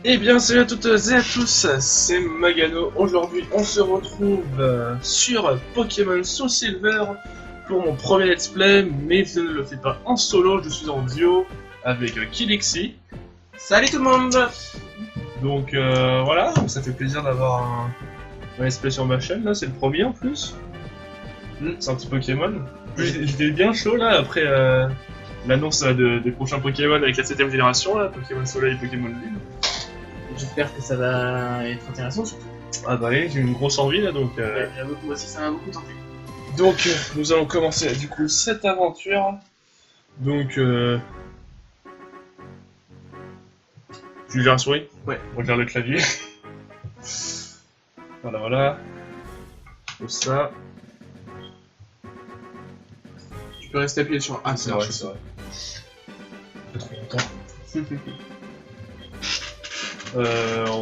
Eh bien, salut à toutes et à tous, c'est Magano. Aujourd'hui, on se retrouve sur Pokémon Soul Silver pour mon premier let's play, mais je ne le fais pas en solo, je suis en duo avec Kilixi. Salut tout le monde. Donc voilà, ça fait plaisir d'avoir un let's play sur ma chaîne, là, c'est le premier en plus. C'est un petit Pokémon. J'étais bien chaud là après l'annonce des prochains Pokémon avec la 7ème génération, là, Pokémon Soleil et Pokémon Lune. J'espère que ça va être intéressant surtout. Ah bah oui, j'ai une grosse envie là donc. J'avoue que moi aussi ça m'a beaucoup tenté. Donc nous allons commencer du coup cette aventure. Donc tu gères la souris? Ouais. Regarde le clavier. Voilà. Tout ça. Tu peux rester appuyé sur A, C'est vrai. Ça fait trop longtemps.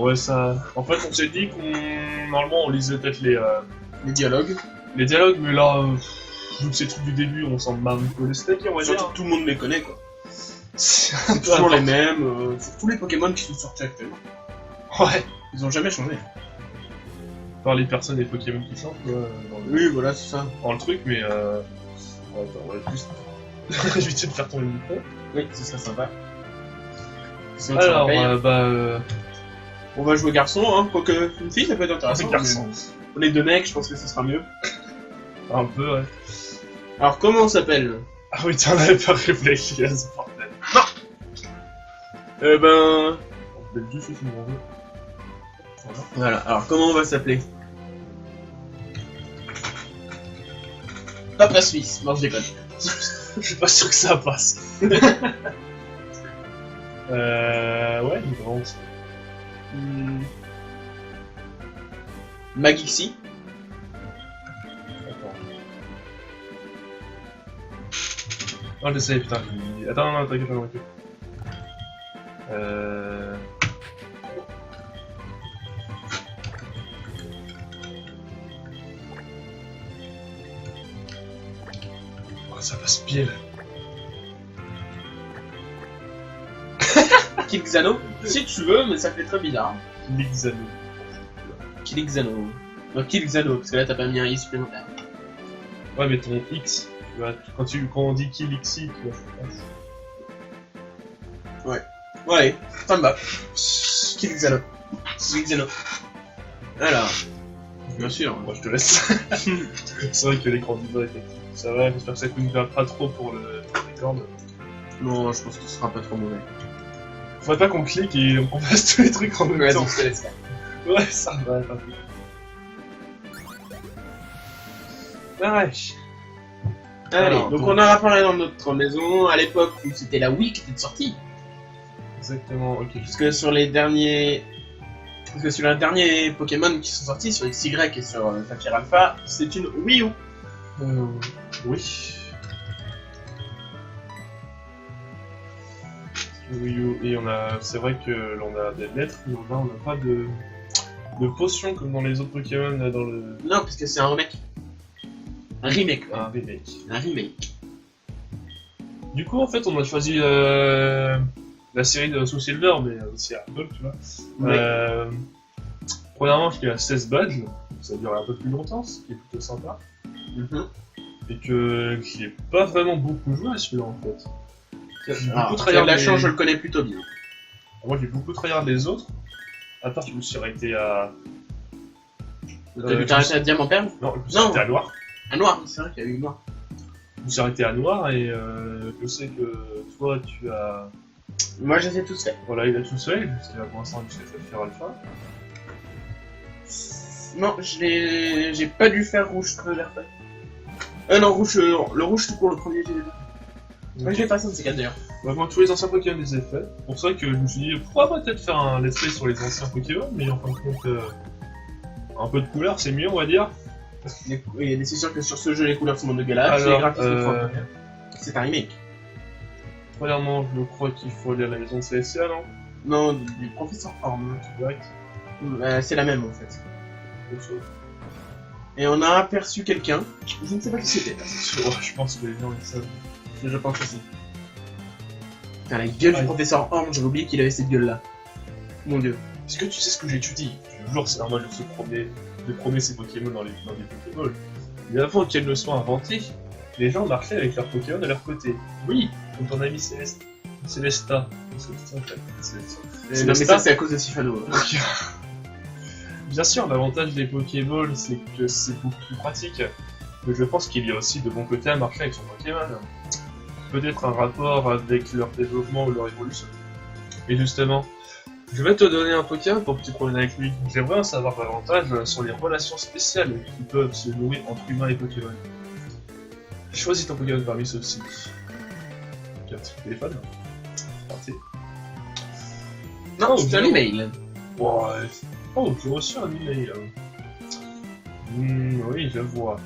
Ouais ça. En fait on s'est dit qu'on normalement on lisait peut-être les dialogues. Les dialogues, mais là, vu que c'est le truc du début, on s'en bat un peu le steak, on va dire. Surtout que tout le monde les connaît quoi. C'est C'est toujours les mêmes, sur tous les Pokémon qui sont sortis actuellement. Ouais. Ils ont jamais changé. Par les personnes et Pokémon qui sortent, quoi, Oui, voilà, c'est ça. dans le truc, mais on va juste éviter de faire tomber le micro. Oui, ce serait sympa. Sinon, tu Alors, rappelles. On va jouer garçon, hein, quoique une fille ça peut être intéressant. c'est garçon. On est deux mecs, je pense que ce sera mieux. Un peu, ouais. Alors comment on s'appelle? Ah oui, t'en avais pas réfléchi à ce bordel. Eh ben... On peut juste essayer de manger. Voilà, alors comment on va s'appeler? Papa Suisse, non je déconne. Je suis pas sûr que ça passe. Ouais, une grande. Magixi. Attends. Non, j'essaye, putain. Attends, non, t'inquiète. Oh, ça passe pile. Kilixano. Si tu veux, mais ça fait très bizarre. Lixano. Kilixano. Non, Kilixano, parce que là t'as pas mis un i supplémentaire. Ouais, mais ton X, tu vois, quand on dit Kilixi, tu vois, Ouais, allez, ça me va. Kilixano. Kilixano. Alors, bien sûr. moi je te laisse. C'est vrai que l'écran du bas, effectivement. Ça va, j'espère que ça coûtera pas trop pour le record. Non, je pense que ce sera pas trop mauvais. Faudrait pas qu'on clique et on fasse tous les trucs en même temps. je te laisse faire. Ouais, ça va être un peu. Ouais. Allez, Alors, donc on a apparu dans notre maison à l'époque où c'était la Wii qui était sortie. Exactement, ok. Parce que sur les derniers Pokémon qui sont sortis, sur XY et sur Saphir Alpha, c'est une Wii U. Oui. Wii U, et c'est vrai que l'on a des lettres, mais là on n'a pas de potions comme dans les autres Pokémon dans le. Non, parce que c'est un remake. Un remake. Un remake. Un remake. Du coup, en fait, on a choisi la série de Soul Silver, mais aussi Apple, tu vois. Ouais. Premièrement, je suis à 16 badges, ça dure un peu plus longtemps, ce qui est plutôt sympa. Et que j'y ai pas vraiment beaucoup joué à celui-là en fait. J'ai beaucoup tryhard la les- chance, je le connais plutôt bien. Moi j'ai beaucoup tryhard les autres. À part je me suis arrêté à. T'as dû t'arrêter à Diamant Perle? Non, je me suis Non. arrêté à Noir. À Noir, c'est vrai qu'il y a eu Noir. Je me suis arrêté à Noir et je sais que toi tu as. Moi, je les ai tous faits. Voilà, il a tout seul, parce qu'il a pour l'instant du Saphir Alpha. Non, j'ai pas dû faire rouge très vert. Non, rouge, le rouge c'est pour le premier j'ai déjà. Ouais, je vais faire ça de ces 4 d'ailleurs. Bah, moi, tous les anciens Pokémon les ai faits. C'est pour ça que je me suis dit, pourquoi pas peut-être faire un let's play sur les anciens Pokémon, mais en fin de compte, un peu de couleur, c'est mieux, on va dire. Et c'est sûr que sur ce jeu, les couleurs sont monogalables, Alors, les graphismes sont trop bien. C'est un remake. Premièrement, je crois qu'il faut aller à la maison de CSA, non? Non, du professeur Orm. Direct. C'est la même en fait. Et on a aperçu quelqu'un, je ne sais pas qui c'était. Je pense que les gens ils savent. Je pense aussi. Putain, la gueule du professeur Orm, j'avais oublié qu'il avait cette gueule là. Mon dieu. Est-ce que tu sais ce que j'étudie? Toujours, c'est normal de promener ces Pokémon dans les Pokéballs. Mais avant qu'elles ne soient inventées, les gens marchaient avec leurs Pokémon de leur côté. Oui, comme ton ami Célesta. Célesta, en fait. Non mais ça c'est à cause de Sifano. Bien sûr, l'avantage des Pokéballs, c'est que c'est beaucoup plus pratique. Mais je pense qu'il y a aussi de bons côtés à marcher avec son Pokémon. Peut-être un rapport avec leur développement ou leur évolution. Et justement, je vais te donner un Pokémon pour que tu promènes avec lui. J'aimerais en savoir davantage sur les relations spéciales qui peuvent se nouer entre humains et Pokémon. Choisis ton Pokémon parmi ceux-ci. Carte téléphone. Parti. Non, c'est un email. Ouais. Oh, j'ai reçu un email. Oui, je vois.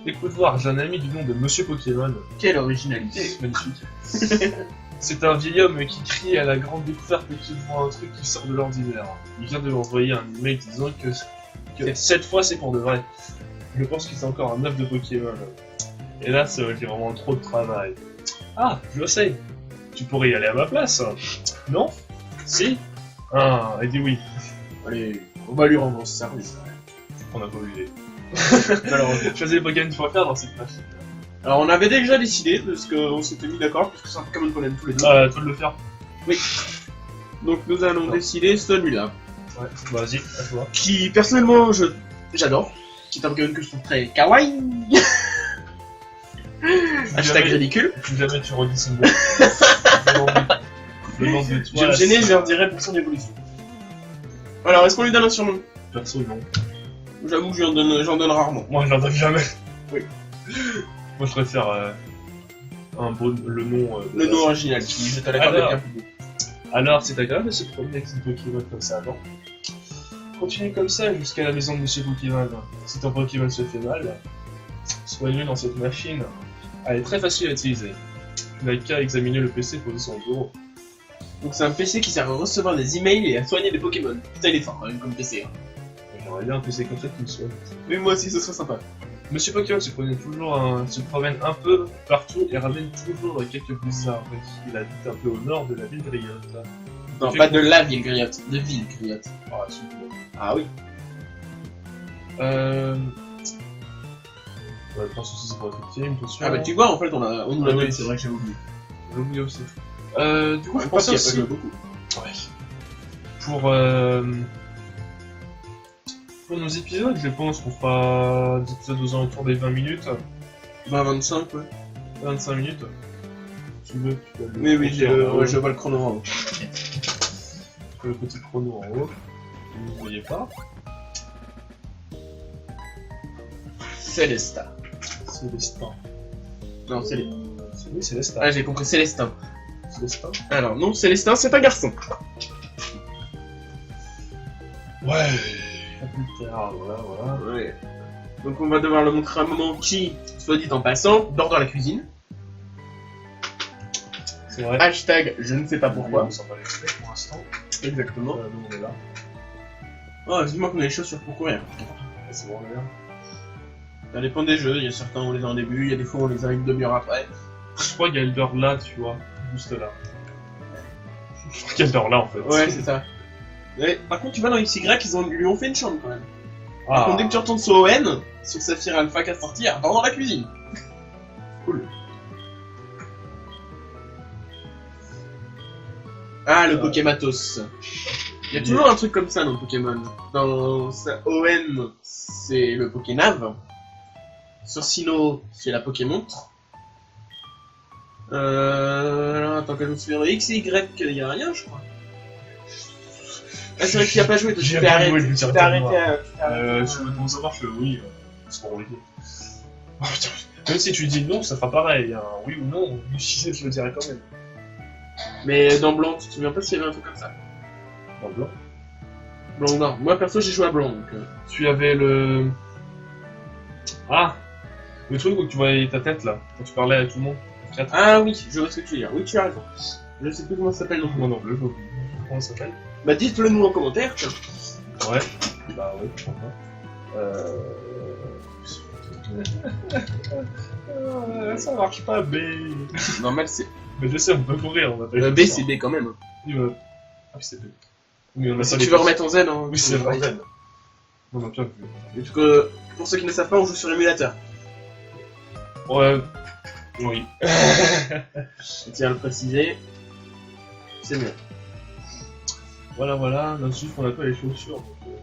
Écoute voir, j'ai un ami du nom de Monsieur Pokémon. Quelle originalité. Magnifique. C'est un vieil homme qui crie à la grande découverte et qui voit un truc qui sort de l'ordinaire. Il vient de lui envoyer un email disant que cette fois c'est pour de vrai. Je pense qu'il c'est encore un œuf de Pokémon. Hélas, j'ai vraiment trop de travail. Ah, je sais. Tu pourrais y aller à ma place. Non? Si? Ah, il dit oui. Allez, on va lui rendre ce service. On n'a pas eu l'idée. Choisis les Pokémon qu'il faut faire dans cette machine. Alors on avait déjà décidé, parce qu'on s'était mis d'accord, parce que c'est un Pokémon qu'on aime tous les deux. Ah, toi de le faire. Oui. Donc nous allons décider celui-là. Ouais, vas-y, à toi. Qui personnellement j'adore. Qui est un Pokémon que je trouve très kawaii. Hashtag ridicule. Si jamais tu redis ce mot. Je demande de toi. Je vais me gêner, je leur dirai pour son évolution. Alors est-ce qu'on lui donne un surnom? Perso, non. J'avoue que j'en donne rarement. Moi, je l'en donne jamais. Oui. Moi, je préfère le nom. Le nom original, qui je te l'accorde avec un peu. Alors, c'est agréable de se promener avec une Pokémon comme ça avant. Continue comme ça jusqu'à la maison de Monsieur Pokémon. Si ton Pokémon se fait mal, soigne-le dans cette machine. Elle est très facile à utiliser. Tu n'as qu'à examiner le PC posé sur le bureau. Donc c'est un PC qui sert à recevoir des emails et à soigner des Pokémon. Putain, il est fort quand même comme PC. Hein. J'aimerais bien un PC comme ça qui me soigne. Mais moi aussi, ce serait sympa. Monsieur Pokémon se promène un peu partout et ramène toujours quelques bizarres. Il habite un peu au nord de la ville Griotte. Non, pas de la ville Griotte, de ville Griotte. Ah, super. Ah oui. Ouais, je pense aussi c'est pour être team, bien sûr. Ah bah tu vois, en fait, on nous l'a oui, donné, c'est vrai que j'ai oublié. J'ai oublié aussi. Du coup, je Je pense pensais qu'il y a pas aussi... joué beaucoup. Ouais. Pour nos épisodes, je pense qu'on fera des épisodes aux alentours des 20 minutes. 20-25, ouais. 25 minutes. Tu veux, tu peux le Oui, compter je vois le chrono en haut. Tu peux le petit chrono en haut. Vous ne voyez pas. Célestin. Célestin. Non, c'est Oui, Célestin. Ah, j'ai compris, Célestin. Célestin. Alors, non, Célestin, c'est un garçon. Ouais. Plus tard, voilà. Ouais. Donc on va devoir le montrer à un moment qui, soit dit en passant, dort dans la cuisine. C'est vrai. Hashtag je ne sais pas pourquoi. On s'en va l'extrait pour l'instant. Exactement. Nous, on est là. Oh, dis-moi qu'on a les chaussures pour courir. C'est bon, on est là. Ça dépend des jeux, il y a certains où on les a en début, il y a des fois où on les a une demi-heure après. Je crois qu'il y a Elder là, tu vois. Juste là. Je crois qu'il y a Elder là en fait. Ouais, c'est ça. Ouais, par contre, tu vois, dans XY, ils lui ont fait une chambre quand même. Par Ah. contre, dès que tu retournes sur ON, sur Saphir Alpha qui a sorti, elle dort dans la cuisine. Cool. Ah, le Pokématos. Il y a toujours un truc comme ça dans Pokémon. Dans ON, c'est le Pokénav. Sur Sinnoh, c'est la Pokémontre. Alors, attends que je me souviens de X et Y, il y a rien, je crois. Ah, c'est vrai qu'il n'y a pas joué, toi, J'ai tu t'es pas arrêté. joué, je me Tu suis t'es arrêté. Je veux savoir que oui, c'est pour Olivier. Oh, putain. Même si tu dis non, ça fera pareil. Hein. Oui ou non, je le dirais quand même. Mais dans Blanc, tu te souviens pas s'il y avait un truc comme ça? En blanc. Blanc, non. Moi, perso, j'ai joué à Blanc, donc... Tu avais le. Ah, le truc où tu voyais ta tête là, quand tu parlais à tout le monde. Ah oui, je vois ce que tu veux dire. Oui, tu as raison. Je sais plus comment ça s'appelle non plus. Moi non plus, je vois plus. Comment ça s'appelle? Bah, dites-le nous en commentaire, tiens. Ouais. Bah ouais, je comprends. Ça marche pas, B. Normal, c'est... Mais je sais, on peut courir, on va pas B, c'est B quand même. Il va. Ah, c'est deux. Mais on a Mais si pas tu les veux pouces. remettre en zen, hein. Oui, c'est vrai. On a bien vu. En tout cas, pour ceux qui ne savent pas, on joue sur émulateur. Ouais. Oui. Je tiens à le préciser. C'est mieux. Voilà, voilà. Là, juste qu'on a pas les chaussures. Donc,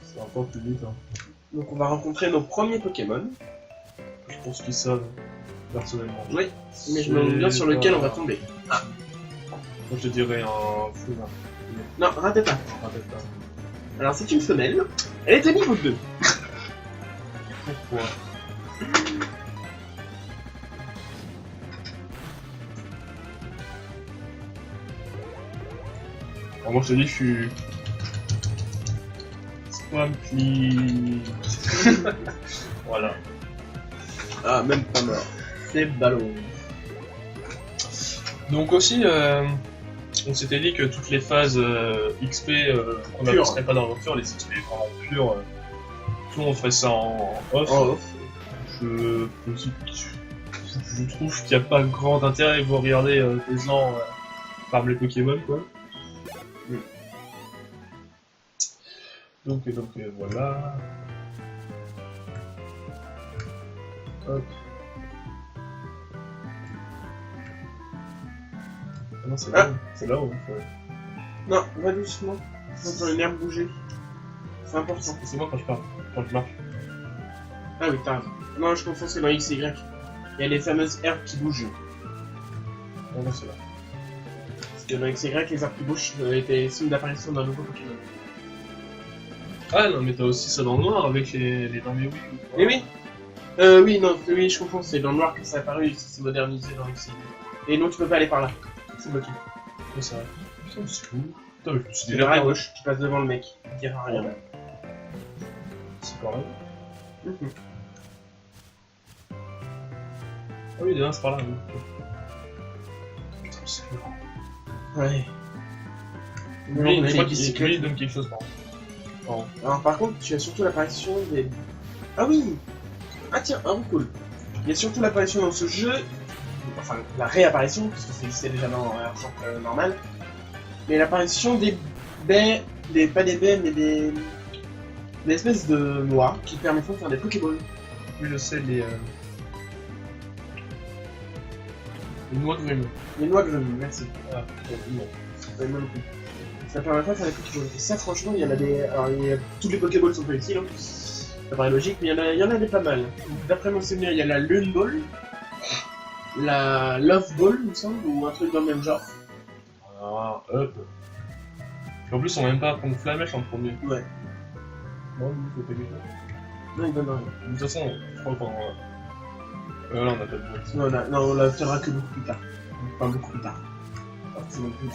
c'est encore plus vite. Hein. Donc on va rencontrer nos premiers Pokémon. Je pense qu'ils savent, personnellement. Oui, mais je me demande bien sur lequel on va tomber. Moi, je dirais un fou. Non, ratez pas. Alors c'est une femelle. Elle est à niveau 2. Pourquoi? Alors moi je te dis, je suis... Swamply... Voilà. Ah, même pas mort. C'est ballon. Donc aussi, on s'était dit que toutes les phases XP qu'on Pure. n'avancerait pas dans l'aventure, les XP vraiment pures, tout on ferait ça en off. En off. Je trouve qu'il n'y a pas grand intérêt à vous regarder des gens farm les Pokémon quoi. Mm. Donc voilà. Hop. Ah non, c'est Ah. là, c'est là-haut. Ouais. Non, va doucement. J'entends une herbe bouger. C'est important. C'est moi quand je parle, quand je marche. Ah oui, t'as raison. Non, je confonds, c'est dans X et Y. Il y a les fameuses herbes qui bougent. Ah non, c'est là. Parce que dans X et Y, les herbes qui bougent étaient signe d'apparition d'un nouveau Pokémon. Ah non, mais t'as aussi ça dans le noir avec les dents mais oui. Mais oui. Oui, non, oui, je confonds, c'est dans le noir que ça a apparu, c'est modernisé dans X et Y. Et non, tu peux pas aller par là. C'est bloqué. Ouais, c'est vrai. Putain, c'est fou. Putain, mais je suis Tu déjà verras à regardé. gauche, tu passes devant le mec. Il dira rien. C'est pareil. Mhm. Ah oui, déjà, c'est par là. Oui. Putain, c'est grand. Ouais. Lui, Mais je crois les qu'il bicyclettes- lui, il donne quelque chose, par contre. Pardon. Alors par contre, tu as surtout l'apparition des... Ah oui. Ah tiens, cool. Il y a surtout l'apparition dans ce jeu, enfin la réapparition, parce que ça existait déjà dans Argent normal, mais l'apparition des baies, pas des baies, mais des espèces de noix qui permettront de faire des Pokéballs. Oui, je sais, les noix de grume. Les noix grumes, merci. Ah, non. Ouais, moi non plus. Ça permettra de faire des Pokéballs. Et ça franchement, il y en a des... Alors tous les Pokéballs sont pas utiles, hein. Ça paraît logique, mais il y en a des pas mal. Donc, d'après mon souvenir, il y a la Lune Ball, la Love Ball, il me semble, ou un truc dans le même genre. Ah, hop. Puis en plus, on va même pas prendre Flamèche en premier. Ouais. Non, il faut pas du tout. Non, il donne rien. De toute façon, je crois qu'on... là, on a pas de boîte. Non, on la fera que beaucoup plus tard. Enfin, beaucoup plus tard.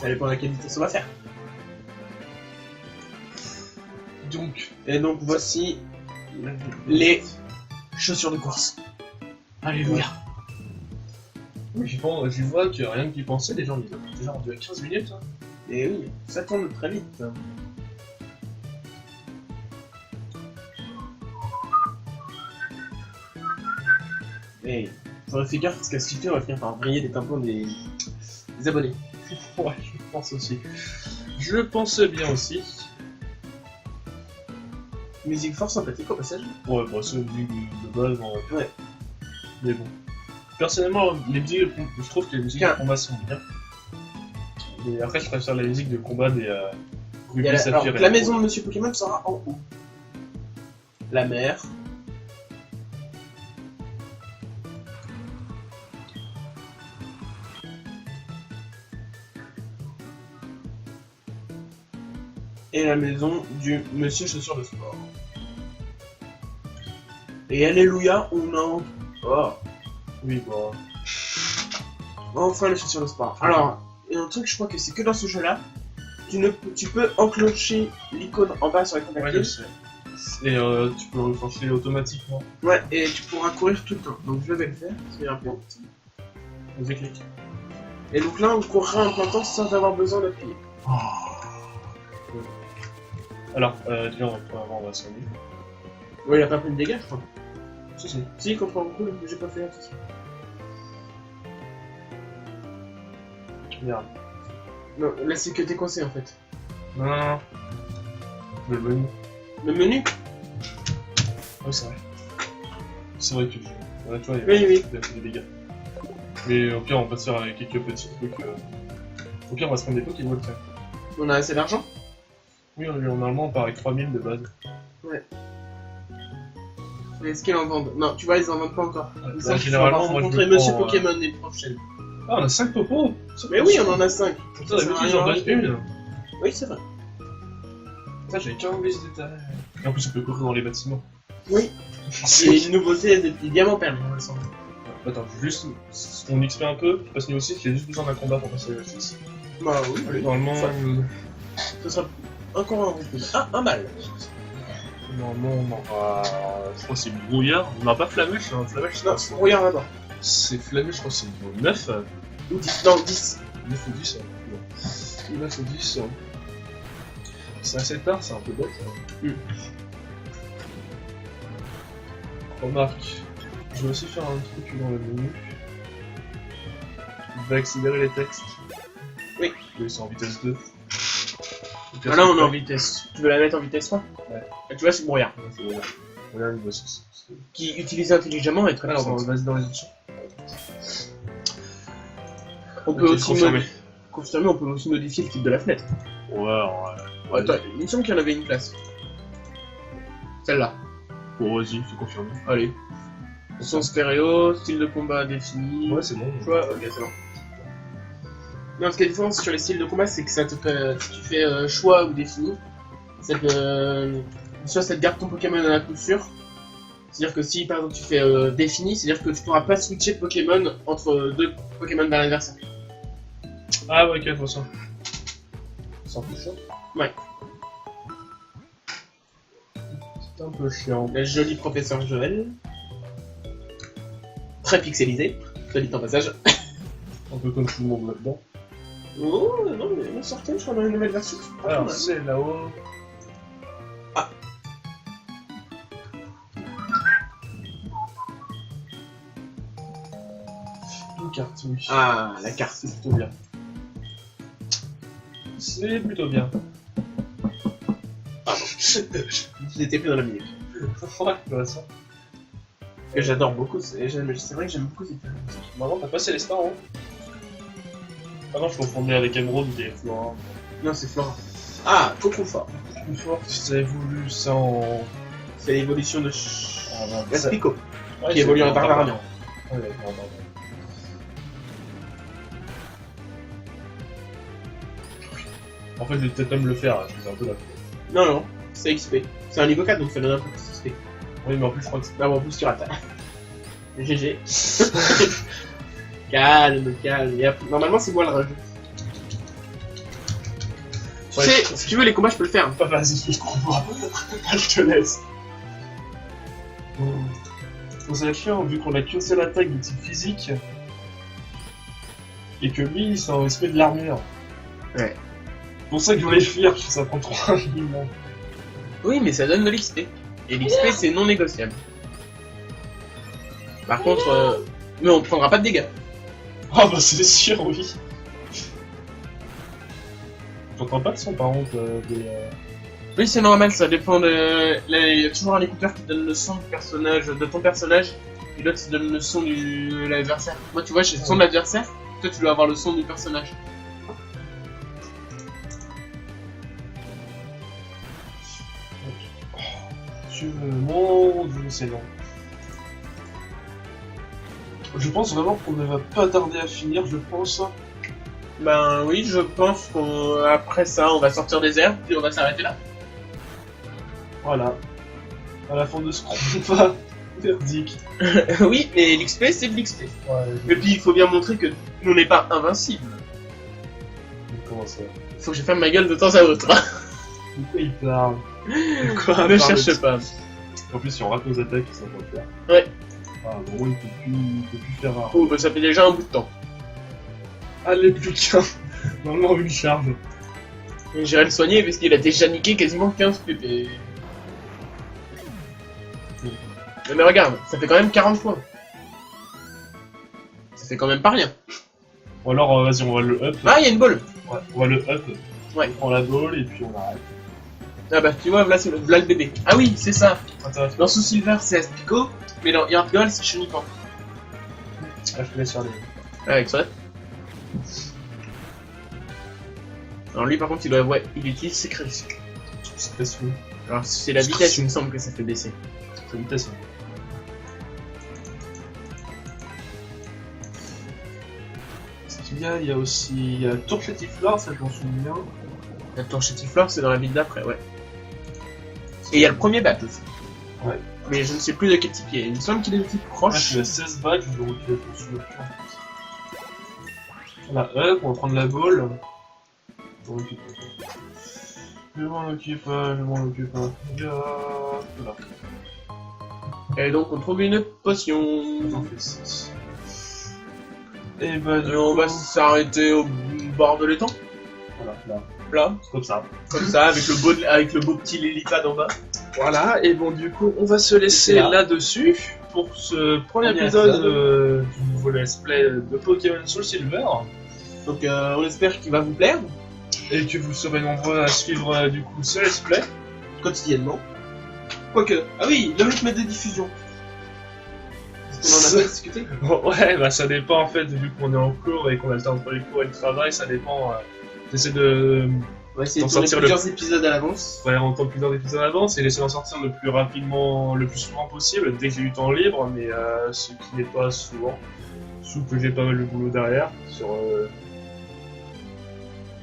Ça dépend de la qualité ça va faire. Donc, Et donc, voici les chaussures de course. Alléluia. oui, j'y vois que rien qu'y penser, les gens, ils ont déjà rendu à 15 minutes. Hein. Et oui, ça tourne très vite. Et faudrait faire gaffe parce qu'à ce on va finir par briller des tampons des abonnés. Ouais, je pense aussi. Je pense bien aussi. Musique fort sympathique au passage. Ouais, bah, c'est une musique de base. Ouais. Mais bon. Personnellement, les musiques, je trouve que les musiques de combat sont bien. Et après, je préfère la musique de combat des Il y a Ruby alors, Saphir et la maison de Monsieur Pokémon sera en haut. La mer. Et la maison du Monsieur Chaussure de Sport. Et Alléluia ou non? Oh, Oui, bah. enfin les chaussures de sport. Alors, il y a un truc, je crois que c'est que dans ce jeu-là, tu peux enclencher l'icône en bas sur les Ouais, contacts. je sais. Et tu peux le reclencher automatiquement. Ouais, et tu pourras courir tout le temps. Donc je vais le faire, c'est un peu. On clique. Et donc là, on courra en plein temps sans avoir besoin d'appuyer. Alors, déjà, on va soigner. Ouais, il a pas pris de dégâts, je crois. Si, si. Si, contre un coup, j'ai pas fait attention. Merde. Non, là c'est que t'es coincé en fait. Non, non, non. Le menu. Le menu? Ouais, c'est vrai. C'est vrai que je... Voilà, tu vois, Oui, oui. il a fait des dégâts. Mais au pire, on va se faire avec quelques petits trucs. Au pire, on va se prendre des Pokémon, tiens. On a assez d'argent? Oui, normalement, on part avec 3000 de base. Est-ce qu'ils en vendent? Non, tu vois, ils en vendent pas encore. Ils Bah, savent qu'il faut généralement, avoir moi, je rencontré le Monsieur prends, Pokémon les prochaines. Ah, on a 5 popos. Mais oui, on en a 5. Putain, d'habitude, j'en donne une. Oui, c'est vrai. Ça, j'avais qu'à oublier ce détail. Et en plus, on peut courir dans les bâtiments. Oui. C'est une nouveauté des petits diamants perles, on me semble. Attends, juste, on XP un peu, passe niveau 6, j'ai juste besoin d'un combat pour passer niveau 6. Bah oui, allez. Normalement, Ça. Ce sera encore un recul. Ah, un mal. normalement, on aura. Je crois que c'est brouillard. On n'a pas flamèche, hein. Flamèche, Non, c'est regarde là-bas. c'est flamèche, je crois que c'est niveau 9. Ou 10. Non, 10. 9 ou 10, hein. 9 ou 10. Hein. C'est assez tard, c'est un peu bête. Hein. Remarque, je vais aussi faire un truc dans le menu. Il va accélérer les textes. Oui. Oui, c'est en vitesse 2. Ah là, on est en vitesse. Tu veux la mettre en vitesse 3? Ouais. Ah, tu vois, c'est brouillard. Ouais, c'est bon. Voilà, niveau 6. Qui, utilisé intelligemment, est très Alors, puissante. vas-y dans les options. On peut Ok, aussi confirmé. confirmer, on peut aussi modifier le type de la fenêtre. Ouais. Attends, il me semble qu'il y en avait une place. Celle-là. Bon, vas-y, c'est confirmé. Allez. Son stéréo, style de combat défini. Ouais, c'est bon. Tu vois, ok, c'est bon. Non, ce qui est différent sur les styles de combat, c'est que ça te si tu fais choix ou défini, c'est que soit ça te garde ton Pokémon à la coup sûr. C'est-à-dire que si par exemple tu fais défini, c'est-à-dire que tu pourras pas switcher de Pokémon entre deux Pokémon vers l'adversaire. Ah, ouais, ok, je vois ça. C'est un peu chiant. Ouais. C'est un peu chiant. Le joli professeur Joël. Très pixelisé, soit dit en passage. Un peu comme tout le monde là-dedans. Oh non, mais on sortait, je crois, dans une nouvelle version. Alors, c'est là-haut. Ah. Une carte, oui. Ah, la carte. C'est plutôt bien. C'est plutôt bien. Pardon. J'étais plus dans la minute. Ouais, voilà ça. Que j'adore beaucoup, c'est vrai que j'aime beaucoup cette musique. Maintenant, t'as passé les stars, hein? Ah non, je confondais avec Emerald et Flora. Non, c'est Flora. Ah, trop fort. Une fois que tu avais voulu ça en. C'est l'évolution de Ah, non, ça- Gaspico, Ouais, qui évolue en Barbarian. Barbarian. Ouais, d'accord. En fait, je vais peut-être même le faire, je faisais un peu la faute. Non, non, c'est XP. C'est un niveau 4, donc ça donne un peu plus XP. Oui, mais en plus, je crois que c'est. Non, mais en plus, tu rates. GG. Calme, calme. Normalement, c'est moi le rage. Tu Ouais. sais, si tu veux les combats, je peux le faire. Pas vas-y, je comprends. Je te laisse. Bon, c'est chiant, vu qu'on a qu'une seule attaque de type physique. Et que lui, c'est un respect de l'armure. Ouais. C'est pour ça que je voulais fuir, parce que ça prend 3000 mois. Oui, mais ça donne de l'XP. Et l'XP, c'est non négociable. Par contre, mais on prendra pas de dégâts. Ah bah c'est sûr, oui. J'entends pas de son par contre des... Oui, c'est normal, ça dépend de. Il y a toujours un écouteur qui donne le son du personnage, de ton personnage, et l'autre qui donne le son de l'adversaire. Moi, tu vois, j'ai le son de l'adversaire, toi, tu dois avoir le son du personnage. Mon dieu, c'est long. Je pense vraiment qu'on ne va pas tarder à finir, je pense. Ben oui, je pense qu'après ça, on va sortir des airs, puis on va s'arrêter là. Voilà. À la fin de ce combat, verdict. Oui, mais l'XP, c'est de l'XP. Ouais, Et puis, il faut bien montrer que nous n'est pas invincible. comment ça? Faut que je ferme ma gueule de temps à autre. De quoi il parle? De quoi Ne parle cherche pas. En plus, si on rate nos attaques, ça va le faire. Ouais. Ah, gros, il peut plus faire rare. Oh, bah ça fait déjà un bout de temps. Allez, plus qu'un. Normalement, une charge. J'irai le soigner parce qu'il a déjà niqué quasiment 15 PP. Mais regarde, ça fait quand même 40 points. Ça fait quand même pas rien. Ou alors, vas-y, on va le up. Ah, il y a une balle. Ouais, on va le up. Ouais. On prend la balle et puis on arrête. Ah bah tu vois, là c'est là le bébé. Ah oui, c'est ça. Intéressant. Dans Soul Silver c'est Astico, mais dans Heart Gold c'est Chenipan. Ah, je te laisse faire les... Avec ça. Alors lui par contre il utilise ses crédits. C'est très sous. Alors c'est la vitesse, il me semble que ça fait baisser. C'est la vitesse. Ce qu'il y a, il y a aussi la tour Chatiflore, ça je m'en souviens. La torche Chatiflore c'est dans la ville d'après, ouais. Et il y a le premier bat aussi. Ouais. Mais je ne sais plus de quel type il est. Il me semble qu'il est de type Ah, proche. tu as 16 badges, donc je m'en souviens plus. Voilà, up, on va prendre la balle. Je m'en occupe pas. Voilà. Et donc on trouve une potion. J'en fais 6. Et bah, Et on va s'arrêter au bord de l'étang. Voilà, là. Là, C'est comme ça. comme ça, avec le beau petit lélipad en bas. Voilà, et bon, du coup, on va se laisser Là. là-dessus pour ce premier épisode du nouveau let's play de Pokémon Soul Silver. Donc on espère qu'il va vous plaire Et que vous serez nombreux à suivre du coup ce let's play. quotidiennement. Quoique, ah oui, le rythme de diffusion. Est-ce qu'on en a pas discuté? Ouais, bah ça dépend en fait, vu qu'on est en cours et qu'on alterne entre les cours et le travail, ça dépend. J'essaie de. On va essayer de D'en tourner sortir plusieurs épisodes à l'avance. Ouais, en temps plusieurs épisodes à l'avance et d'essayer d'en sortir le plus rapidement, le plus souvent possible, dès que j'ai du temps libre, mais ce qui n'est pas souvent. Sous que j'ai pas mal de boulot derrière, sur.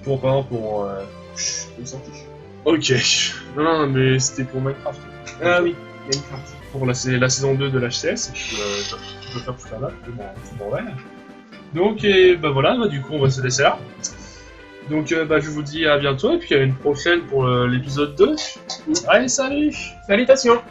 Pour par exemple pour. On s'en fiche. Ok. Non, mais c'était pour Minecraft. Ah oui, Minecraft. Pour la saison 2 de l'HCS, et puis je vais faire tout ça là, tout mon rêve. Donc, et bah voilà, bah, du coup, on va se laisser là. Donc, bah, je vous dis à bientôt, et puis à une prochaine pour l'épisode 2. Allez, salut! Salutations!